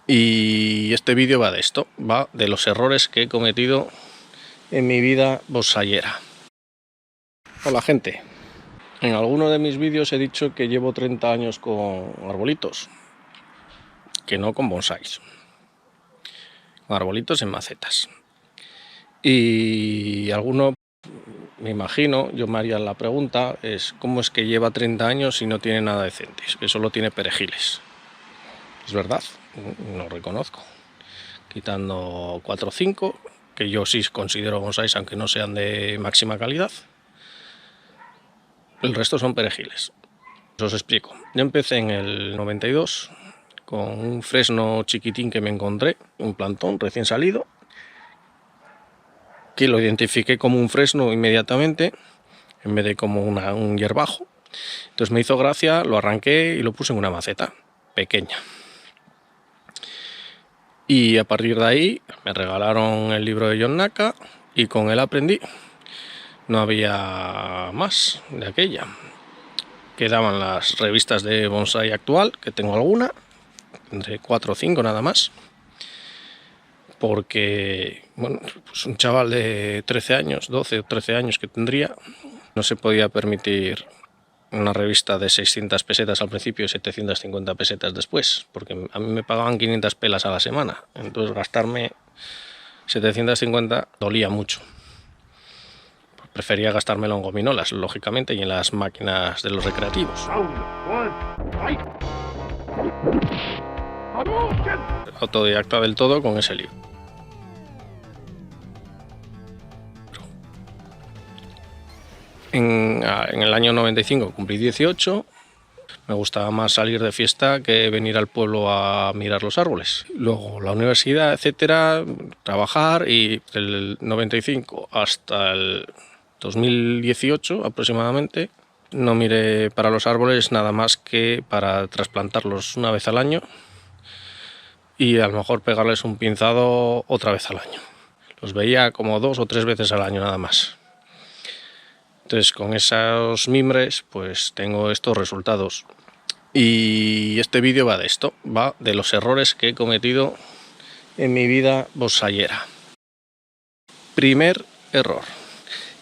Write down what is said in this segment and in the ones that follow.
Y este vídeo va de esto, va de los errores que he cometido en mi vida bonsaiera. Hola gente, en alguno de mis vídeos he dicho que llevo 30 años con arbolitos, que no con bonsáis, con arbolitos en macetas. Y alguno, me imagino, yo me haría la pregunta, es ¿cómo es que lleva 30 años y no tiene nada decente? Que solo tiene perejiles. Es verdad, no reconozco. Quitando 4 o 5, que yo sí considero bonsáis aunque no sean de máxima calidad. El resto son perejiles. Os explico. Yo empecé en el 92 con un fresno chiquitín que me encontré, un plantón recién salido, que lo identifiqué como un fresno inmediatamente, en vez de como un hierbajo. Entonces me hizo gracia, lo arranqué y lo puse en una maceta pequeña. Y a partir de ahí me regalaron el libro de John Naka y con él aprendí. No había más de aquella. Quedaban las revistas de bonsai actual, que tengo alguna, entre 4 o 5 nada más. Porque, bueno, pues un chaval de 13 años, 12 o 13 años que tendría, no se podía permitir una revista de 600 pesetas al principio y 750 pesetas después, porque a mí me pagaban 500 pelas a la semana, entonces gastarme 750 dolía mucho. Prefería gastármelo en gominolas, lógicamente, y en las máquinas de los recreativos. Autodidacta del todo con ese libro. En el año 95 cumplí 18. Me gustaba más salir de fiesta que venir al pueblo a mirar los árboles. Luego la universidad, etcétera, trabajar, y del 95 hasta el 2018 aproximadamente no miré para los árboles nada más que para trasplantarlos una vez al año y a lo mejor pegarles un pinzado otra vez al año. Los veía como 2 o 3 veces al año nada más. Entonces con esos mimbres pues tengo estos resultados. Y este vídeo va de esto, va de los errores que he cometido en mi vida bonsaiera. Primer error,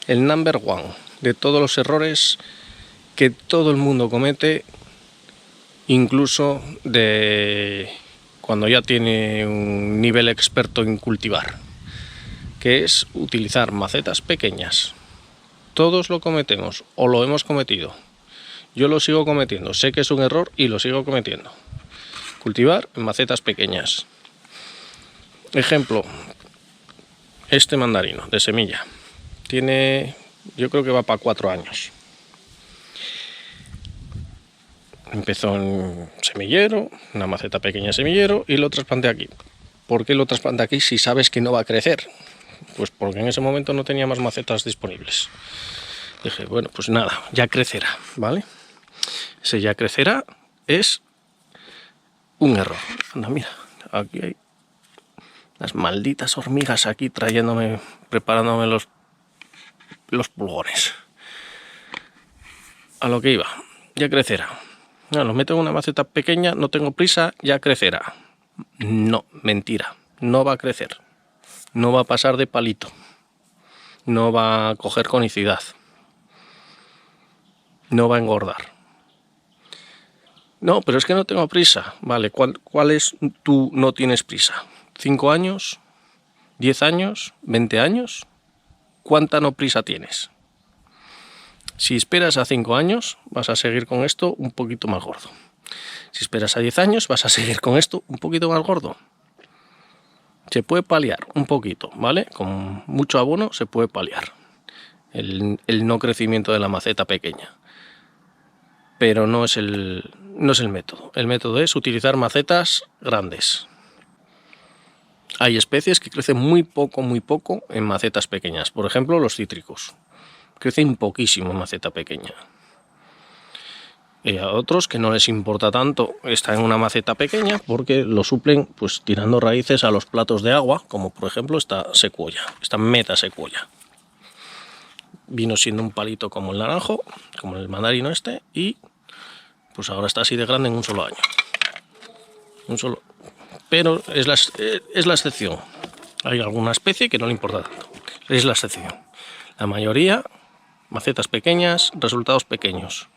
el number one de todos los errores que todo el mundo comete, incluso de cuando ya tiene un nivel experto en cultivar, que es utilizar macetas pequeñas. Todos lo cometemos o lo hemos cometido. Yo lo sigo cometiendo, sé que es un error y lo sigo cometiendo. Cultivar en macetas pequeñas. Ejemplo, este mandarino de semilla. Tiene, yo creo que va para 4 años. Empezó en semillero, una maceta pequeña de semillero, y lo trasplanté aquí. ¿Por qué lo trasplanté aquí si sabes que no va a crecer? Pues porque en ese momento no tenía más macetas disponibles. Dije, bueno, pues nada, ya crecerá, ¿vale? Ese ya crecerá es un error. Anda, mira, aquí hay las malditas hormigas aquí preparándome los pulgones. A lo que iba, ya crecerá. No, lo meto en una maceta pequeña, no tengo prisa, ya crecerá. No, mentira, no va a crecer. No va a pasar de palito. No va a coger conicidad. No va a engordar. No, pero es que no tengo prisa. Vale, ¿cuál es tú no tienes prisa? ¿5 años? ¿10 años? ¿20 años? ¿Cuánta no prisa tienes? Si esperas a 5 años, vas a seguir con esto un poquito más gordo. Si esperas a 10 años, vas a seguir con esto un poquito más gordo. Se puede paliar un poquito, ¿vale? Con mucho abono se puede paliar el no crecimiento de la maceta pequeña. Pero no es el método. El método es utilizar macetas grandes. Hay especies que crecen muy poco en macetas pequeñas. Por ejemplo, los cítricos. Crecen poquísimo en maceta pequeña. Y a otros que no les importa tanto estar en una maceta pequeña porque lo suplen pues tirando raíces a los platos de agua, como por ejemplo esta secuoya, esta metasecuoya. Vino siendo un palito como el naranjo, como el mandarino este, y pues ahora está así de grande en un solo año. pero es la excepción. Hay alguna especie que no le importa tanto, es la excepción. La mayoría, macetas pequeñas, resultados pequeños.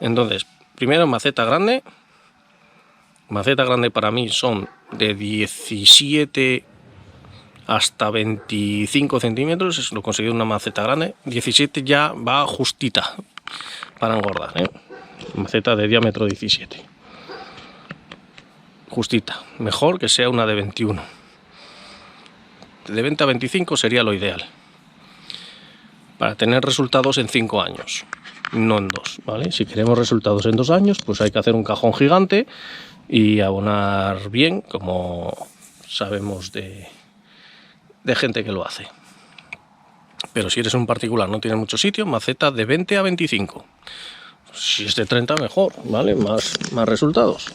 Entonces, primero maceta grande. Maceta grande para mí son de 17 hasta 25 centímetros, lo conseguí una maceta grande. 17 ya va justita para engordar, ¿eh? Maceta de diámetro 17. Justita, mejor que sea una de 21. De 20 a 25 sería lo ideal, para tener resultados en 5 años, no en 2, ¿vale? Si queremos resultados en 2 años, pues hay que hacer un cajón gigante y abonar bien, como sabemos de gente que lo hace. Pero si eres un particular, no tienes mucho sitio, maceta de 20 a 25. Si es de 30, mejor, ¿vale? Más resultados.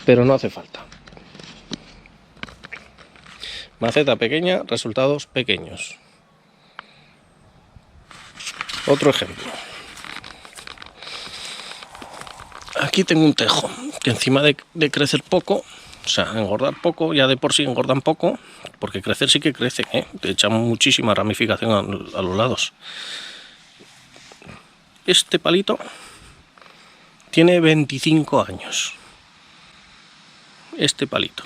Pero no hace falta. Maceta pequeña, resultados pequeños. Otro ejemplo. Aquí tengo un tejo que encima de crecer poco, o sea, engordar poco, ya de por sí engordan poco, porque crecer sí que crecen, ¿eh? Te echan muchísima ramificación a los lados. Este palito tiene 25 años. Este palito.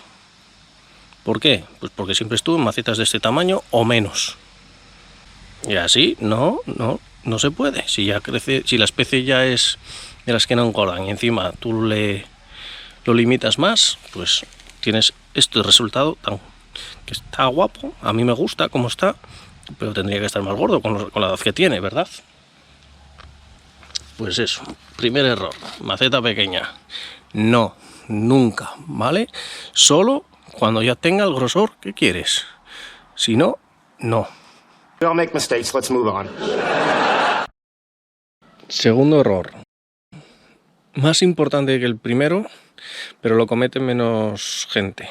¿Por qué? Pues porque siempre estuve en macetas de este tamaño o menos. Y así no se puede. Si ya crece, si la especie ya es de las que no engordan y encima tú lo limitas más, pues tienes este resultado que está guapo. A mí me gusta cómo está, pero tendría que estar más gordo con la edad que tiene, ¿verdad? Pues eso, primer error, maceta pequeña. No, nunca, ¿vale? Solo cuando ya tenga el grosor que quieres. Si no, no. We all make mistakes, let's move on. Segundo error. Más importante que el primero, pero lo comete menos gente.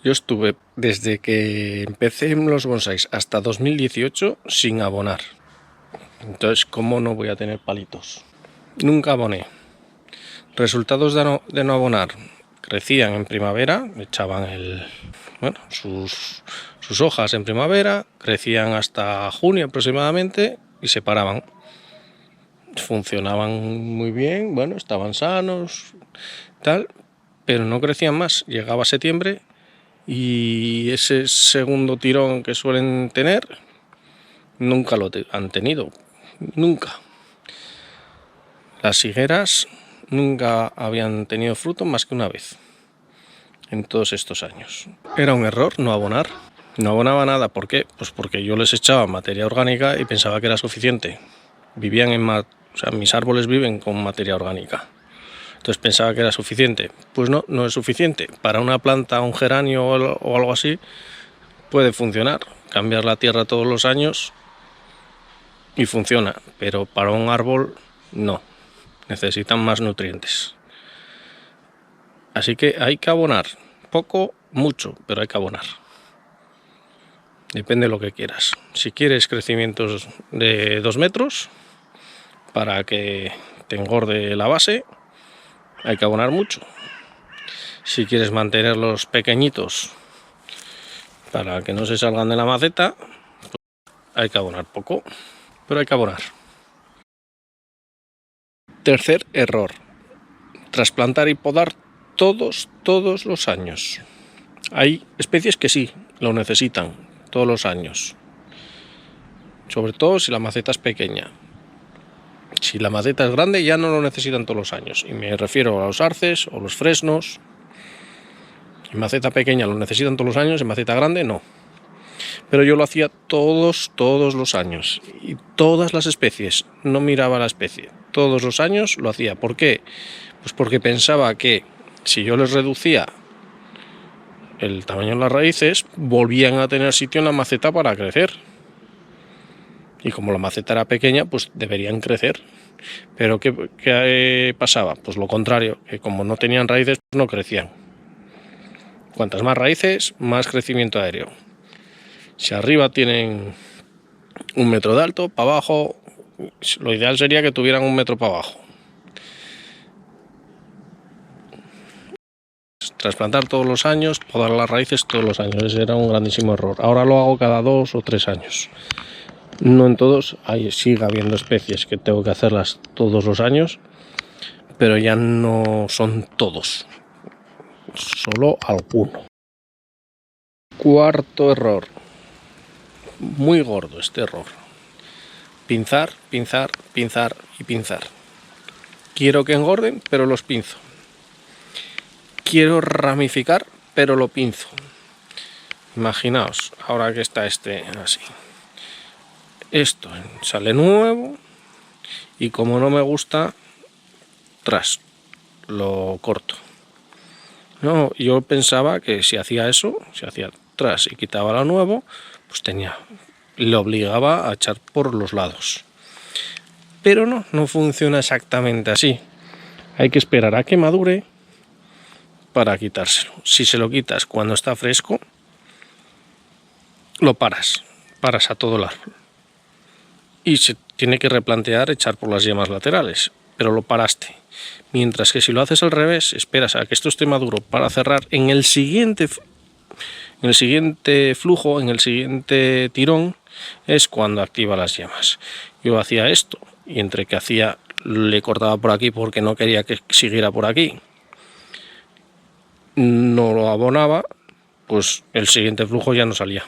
Yo estuve desde que empecé en los bonsáis hasta 2018 sin abonar. Entonces, ¿cómo no voy a tener palitos? Nunca aboné. Resultados de no abonar. Crecían en primavera, echaban sus hojas en primavera, crecían hasta junio aproximadamente y se paraban. Funcionaban muy bien, bueno, estaban sanos, tal, pero no crecían más. Llegaba septiembre y ese segundo tirón que suelen tener, nunca lo han tenido, nunca. Las higueras nunca habían tenido fruto más que una vez en todos estos años. Era un error no abonar. No abonaba nada, ¿por qué? Pues porque yo les echaba materia orgánica y pensaba que era suficiente. Mis árboles viven con materia orgánica. Entonces pensaba que era suficiente. Pues no es suficiente. Para una planta, un geranio o algo así, puede funcionar. Cambiar la tierra todos los años y funciona. Pero para un árbol, no. Necesitan más nutrientes. Así que hay que abonar. Poco, mucho, pero hay que abonar. Depende de lo que quieras. Si quieres crecimientos de 2 metros, para que te engorde la base, hay que abonar mucho. Si quieres mantenerlos pequeñitos para que no se salgan de la maceta, pues hay que abonar poco, pero hay que abonar. Tercer error, trasplantar y podar todos los años. Hay especies que sí lo necesitan todos los años, sobre todo si la maceta es pequeña. Si la maceta es grande ya no lo necesitan todos los años, y me refiero a los arces o los fresnos. En maceta pequeña lo necesitan todos los años, en maceta grande no. Pero yo lo hacía todos los años, y todas las especies, no miraba la especie, todos los años lo hacía. ¿Por qué? Pues porque pensaba que si yo les reducía el tamaño de las raíces, volvían a tener sitio en la maceta para crecer. Y como la maceta era pequeña, pues deberían crecer. Pero ¿qué pasaba? Pues lo contrario, que como no tenían raíces, pues no crecían. Cuantas más raíces, más crecimiento aéreo. Si arriba tienen 1 metro de alto, para abajo, lo ideal sería que tuvieran 1 metro para abajo. raíces. Trasplantar todos los años, podar las raíces todos los años. Ese era un grandísimo error. Ahora lo hago cada 2 o 3 años. No en todos, sigue habiendo especies que tengo que hacerlas todos los años, pero ya no son todos, solo alguno. Cuarto error, muy gordo este error: pinzar, pinzar, pinzar y pinzar. Quiero que engorden, pero los pinzo. Quiero ramificar, pero lo pinzo. Imaginaos, ahora que está este así. Esto sale nuevo y como no me gusta, lo corto. No, yo pensaba que si hacía eso, si hacía tras y quitaba lo nuevo, pues le obligaba a echar por los lados. Pero no funciona exactamente así. Hay que esperar a que madure para quitárselo. Si se lo quitas cuando está fresco, lo paras a todo el árbol. Y se tiene que replantear echar por las yemas laterales, pero lo paraste. Mientras que si lo haces al revés, esperas a que esto esté maduro para cerrar en el siguiente flujo, en el siguiente tirón, es cuando activa las yemas. Yo hacía esto y entre que le cortaba por aquí porque no quería que siguiera por aquí, no lo abonaba, pues el siguiente flujo ya no salía.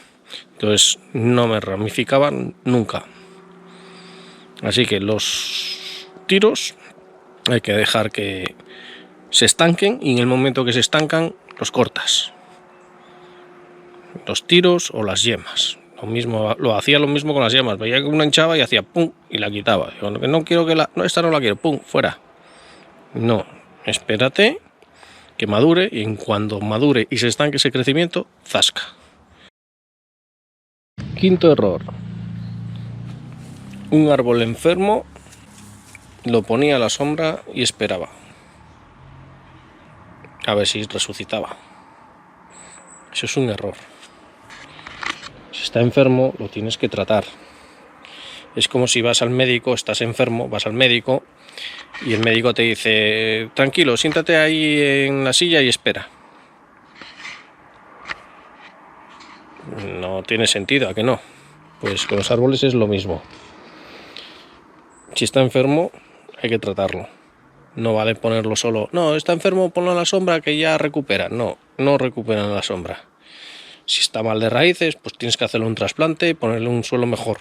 Entonces no me ramificaban nunca. Así que los tiros hay que dejar que se estanquen y en el momento que se estancan los cortas. Los tiros o las yemas. Hacía lo mismo con las yemas. Veía que una hinchaba y hacía pum y la quitaba. Digo, no quiero esta no la quiero, pum, fuera. No, espérate que madure y en cuando madure y se estanque ese crecimiento, zasca. Quinto error: un árbol enfermo lo ponía a la sombra y esperaba a ver si resucitaba. Eso es un error. Si está enfermo, lo tienes que tratar. Es como si vas al médico, estás enfermo, vas al médico y el médico te dice: tranquilo, siéntate ahí en la silla y espera. No tiene sentido, ¿a que no? Pues con los árboles es lo mismo. Si está enfermo, hay que tratarlo. No vale ponerlo solo. No, está enfermo, ponlo a la sombra que ya recupera. No recupera en la sombra. Si está mal de raíces, pues tienes que hacerle un trasplante y ponerle un suelo mejor,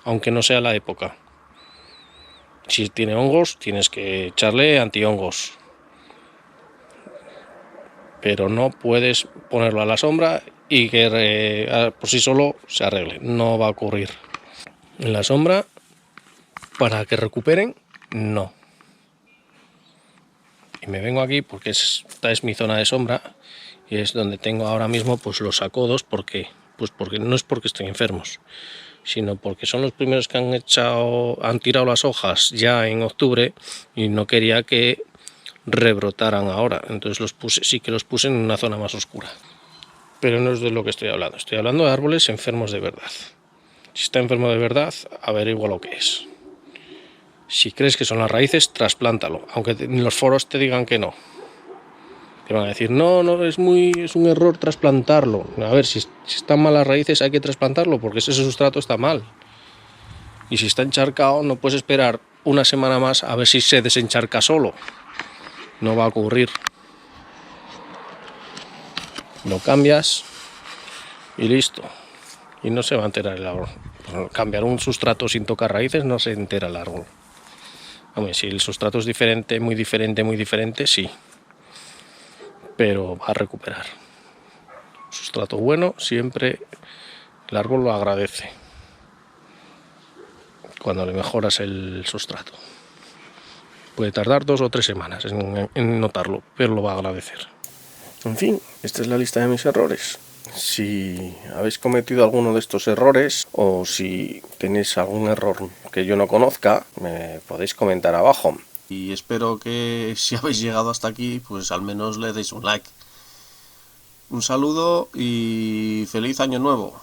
aunque no sea la época. Si tiene hongos, tienes que echarle antihongos. Pero no puedes ponerlo a la sombra y que por sí solo se arregle. No va a ocurrir. En la sombra, para que recuperen, no. Y me vengo aquí porque esta es mi zona de sombra y es donde tengo ahora mismo pues los sacodos. Porque no es porque estén enfermos, sino porque son los primeros que han tirado las hojas ya en octubre y no quería que rebrotaran ahora. Entonces sí que los puse en una zona más oscura. Pero no es de lo que estoy hablando. Estoy hablando de árboles enfermos de verdad. Si está enfermo de verdad, averigua lo que es. Si crees que son las raíces, trasplántalo, aunque en los foros te digan que no. Te van a decir, no, es un error trasplantarlo. A ver, si están mal las raíces hay que trasplantarlo porque ese sustrato está mal. Y si está encharcado, no puedes esperar una semana más a ver si se desencharca solo. No va a ocurrir. Lo cambias y listo. Y no se va a enterar el árbol. Cambiar un sustrato sin tocar raíces no se entera el árbol. Hombre, si el sustrato es diferente, muy diferente, sí. Pero va a recuperar. Sustrato bueno, siempre el árbol lo agradece. Cuando le mejoras el sustrato. Puede tardar 2 o 3 semanas en notarlo, pero lo va a agradecer. En fin, esta es la lista de mis errores. Si habéis cometido alguno de estos errores o si tenéis algún error que yo no conozca, me podéis comentar abajo. Y espero que si habéis llegado hasta aquí, pues al menos le deis un like. Un saludo y feliz año nuevo.